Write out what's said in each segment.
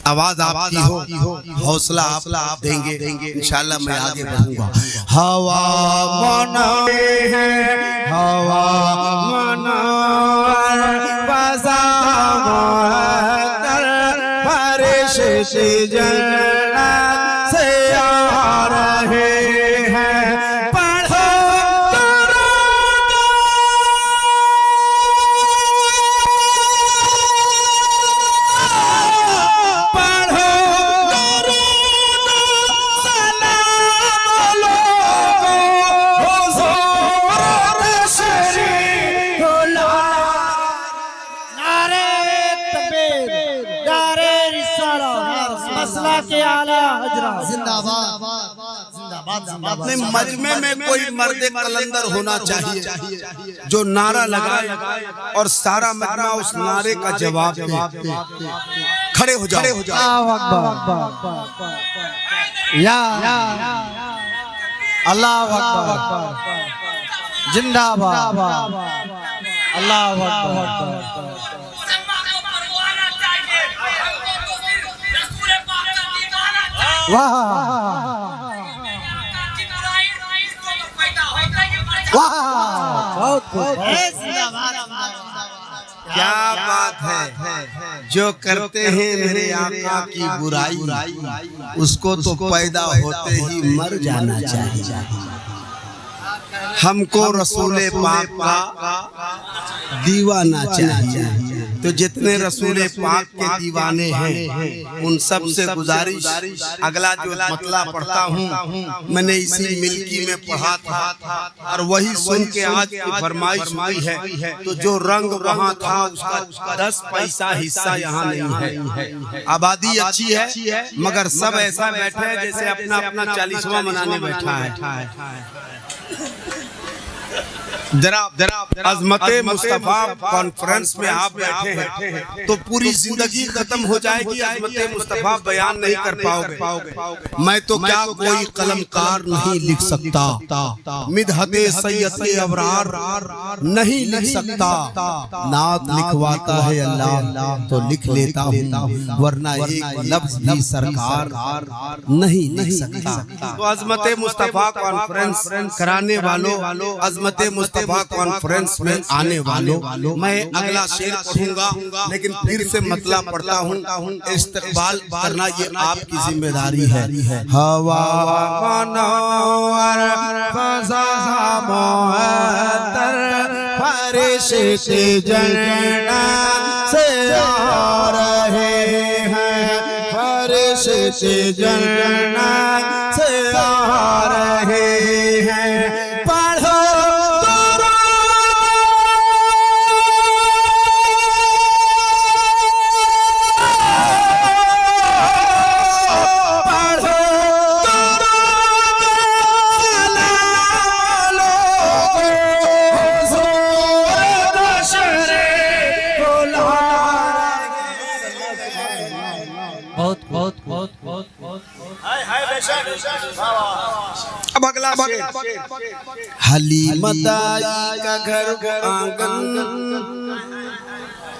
आवाज आपकी हो, हौसला आप देंगे, इंशाल्लाह मैं आगे बढ़ूंगा। हवा मनाए हैं, हवा मनाए फरिश्ते जन्नत से आ रहे हैं। पढ़ो पढ़ो सलाम हुजूर शरीफ नारे तकबीर, नारे रिसालत, मसला के आला हजरत जिंदाबाद अपने मजमे में कोई मर्द कलंदर होना चाहिए जो नारा लगाए और सारा मजमा उस नारे का जवाब दे। खड़े हो जाओ। अल्लाहु अकबर, या अल्लाहु अकबर, जिंदाबाद, अल्लाहु अकबर। वाह वाह, बहुत क्या बात है। जो करते हैं मेरे आका की बुराई, उसको तो पैदा होते ही मर जाना चाहिए। हमको रसूले पाक का दीवाना चाहिए। तो जितने रसूले पाक के दीवाने हैं उन सब से गुजारिश, अगला जो मतला पढ़ता हूँ मैंने इसी मिल्की में पढ़ा था और वही सुन के आज की फरमाइश हुई है। तो जो रंग वहाँ था उसका 10 पैसा हिस्सा यहाँ नहीं है। आबादी अच्छी है मगर सब ऐसा बैठे हैं जैसे अपना अपना 40वां मनाने बैठा है। जरा अज़मते मुस्तफा कॉन्फ्रेंस में आप बैठे हैं तो पूरी जिंदगी खत्म हो जाएगी, अज़मते मुस्तफा बयान नहीं कर पाओगे। मैं तो क्या कोई कलमकार नहीं लिख सकता, मिदहते सैयदे अबरार नहीं लिख सकता। नात लिखवाता है अल्लाह तो लिख लेता हूँ, वरना एक लफ्ज भी सरकार नहीं लिख सकता। तो अज़मते मुस्तफा कॉन्फ्रेंस कराने वालों, अज़मते मुस्तफा कॉन्फ्रेंस में आने वालों, मैं अगला शेर पढ़ूंगा लेकिन फिर से मतलब पढ़ता हूँ। इस्तकबाल करना ये आपकी जिम्मेदारी है। हवा मनोवर फज़ा मुअत्तर फरिश्ते जन्नत से आ रहे हैं। फरिश्ते जन्नत से आ रहे हैं। पढ़ो अब अगला हलीमा दाई का घर आंगन।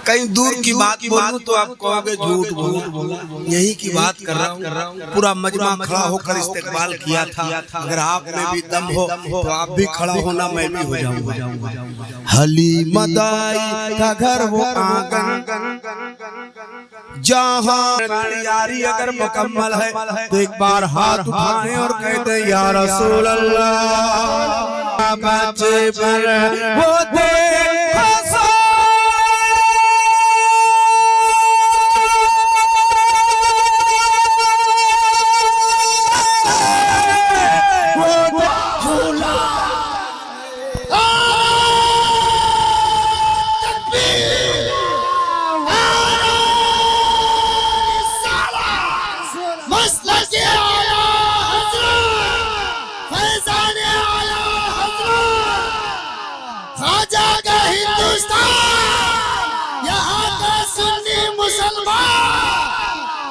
कहीं दूर की बात बोलूं तो आप कहोगे झूठ बोला, यही की बात कर रहा हूँ। पूरा मजमा खड़ा होकर इस्तेकबाल किया था। अगर आप में भी दम हो तो आप भी खड़ा होना, मैं भी हो जाऊंगा। हलीमा दाई का घर वो आंगन जहाँ यारी अगर मुकम्मल है तो एक बार हाथ उठाएं और कहते हैं या रसूल अल्लाह। बच्चे पर वो देखो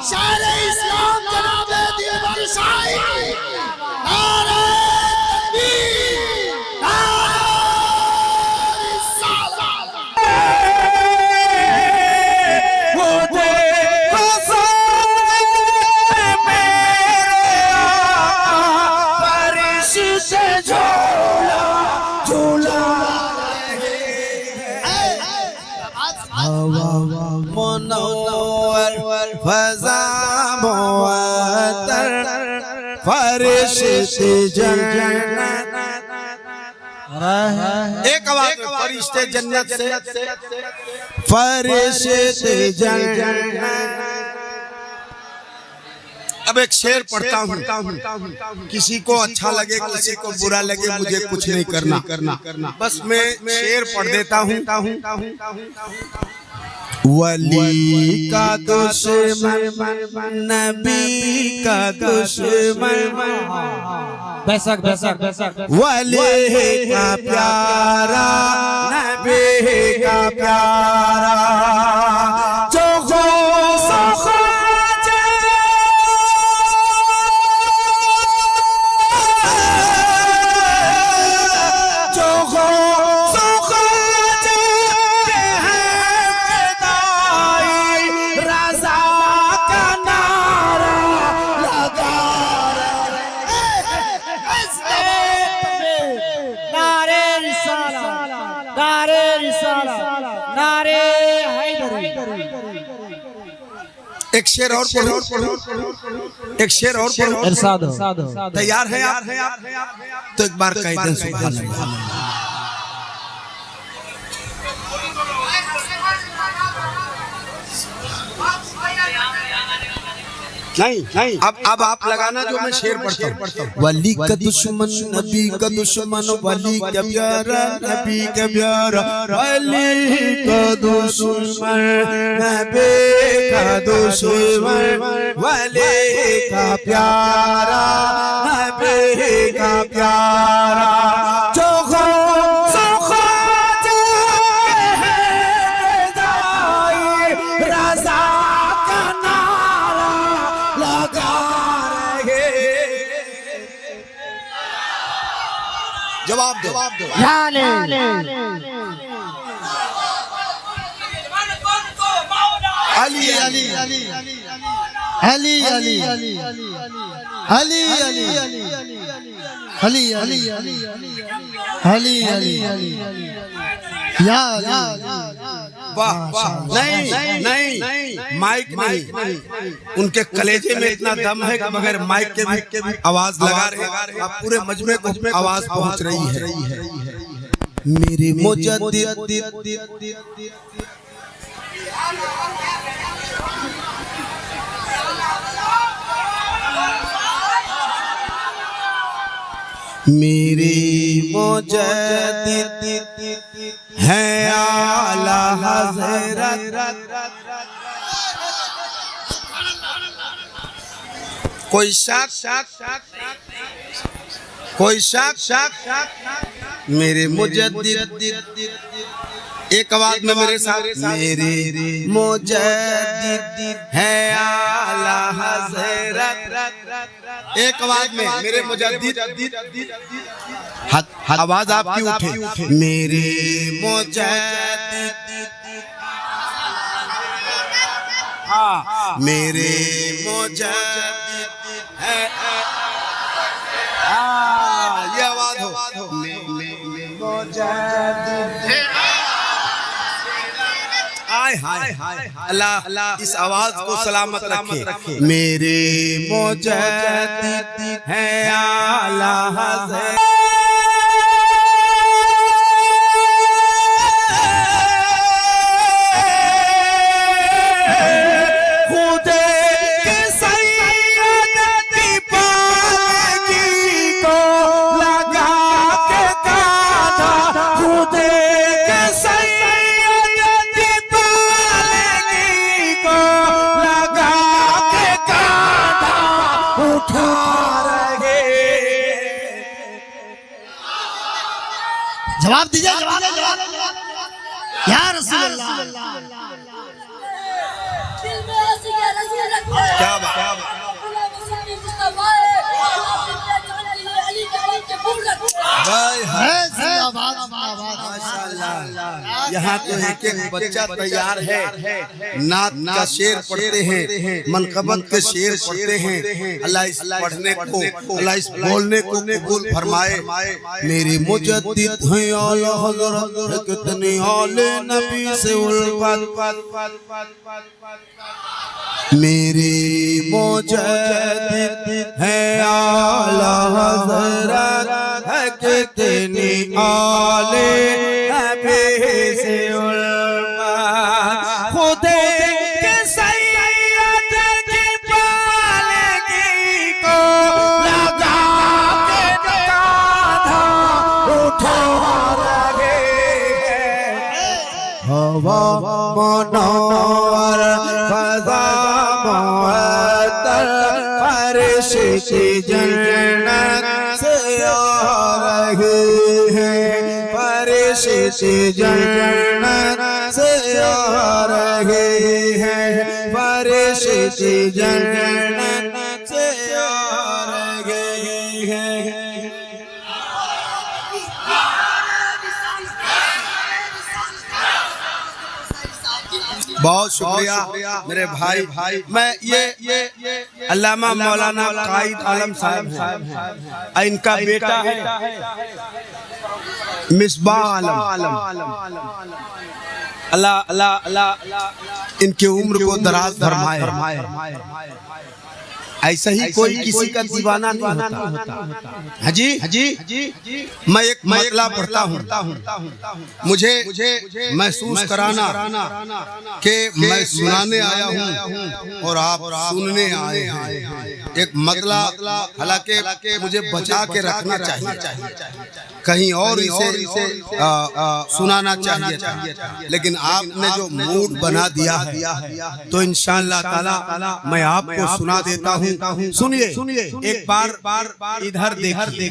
शायर इस्लाम जनाब दिलबर शाही। नारे तकबीर, नारे रिसालत। वो झूला झूला हवा मुनव्वर फज़ा मुअत्तर फरिश्ते जन्नत। एक आवाज में फरिश्ते जन्नत से फरिश्ते जन्नत। अब एक शेर पढ़ता हूँ, किसी को अच्छा लगे किसी को बुरा लगे, मुझे कुछ नहीं करना, बस मैं शेर पढ़ देता हूँ। वली का दुश्मन नबी का दुश्मन, बेशक बेशक बेशक, वली का प्यारा नबी का प्यारा, जो एक शेर और पढ़ो, एक शेर और पढ़ो। इरशाद हो। तैयार है आप? तो एक बार कह दें सुभान अल्लाह। नहीं अब आप लगाना जो मैं शेर पढ़ता हूँ। वली का दुश्मन नबी का दुश्मन, वली का प्यारा नबी का प्यारा, वली का दुश्मन नबी का दुश्मन, वली का प्यारा नबी का प्यारा, जो जवाब दो। अली अली अली अली अली अली अली अली अली अली अली या वाह वाह। नहीं माइक नहीं, उनके कलेजे में इतना दम है कि बगैर माइक के भी आवाज लगा रहे, आप पूरे मजमे को आवाज पहुंच रही है। मेरे मुजद्दिद मेरी मुजद्दिद है आला हज़रत। कोई शक मेरे मुजद्दिद, एक आवाज में मेरे साथ, मेरे मुजद्दिद है आला हज़रत। एक आवाज में मेरे मुजद्दिद, आवाज आपकी उठे, मेरे मुजद्दिद, मेरे मुजद्दिद है, ये आवाज हो, मेरे मुजद्दिद। हाय अल्लाह इस आवाज को सलामत रखे। मेरे मुजद्दिद है आला हज़रत। जवाब दीजिए, या रसूल अल्लाह। क्या बात। भाई माशाल्लाह। यहाँ तो एक एक बच्चा तैयार है, नात का शेर पढ़ते हैं, मनकबत के शेर पढ़ते हैं। अल्लाह इस पढ़ने को, अल्लाह इस बोलने को कबूल फरमाए। मेरे मुजद्दिद हैं आला हज़रत, कितने आले नबी से उल्फत। मेरे मुजद्दिद हैं आला हज़रत, कितने आले नबी से उल्फत। खुदे के सैयद की पालकी को लगा के कांधा उठा रहे हैं। हवा मनोवर फज़ा मुअत्तर, फर्श की जन्नत से आ रहे हैं, फर्श की जन्नत से आ रहे हैं, फर्श की जन्नत से आ रहे हैं। बहुत शुक्रिया मेरे भाई। मैं ये अल्लामा मौलाना कायद आलम साहब हैं, इनका बेटा है मिसबाह आलम। अल्लाह अल्लाह अल्लाह इनके उम्र को दराज फरमाए। ऐसा ही कोई किसी का दीवाना नहीं होता। हाजी मैं एक मतला पढ़ता हूँ, मुझे महसूस कराना कि मैं सुनाने आया हूँ और आप सुनने आए हैं। एक मतला हालांकि मुझे बचा के रखना चाहिए, कहीं और इसे सुनाना चाहिए, लेकिन आपने जो मूड बना दिया है तो इंशाअल्लाह ताला मैं आपको सुना देता हूँ। सुनिए एक बार इधर देखिए,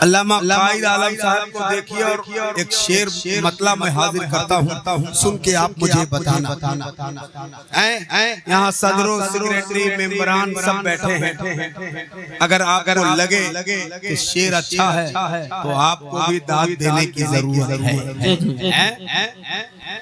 अल्लामा कायद आलम साहब को देखिए और एक शेर मतलब मैं हाजिर करता हूँ, सुन के आप मुझे बताना। यहाँ सदरों, सेक्रेटरी, मेंबरान सब बैठे हैं। अगर आपको लगे कि शेर अच्छा है तो आपको भी दाद देने की जरूरत है।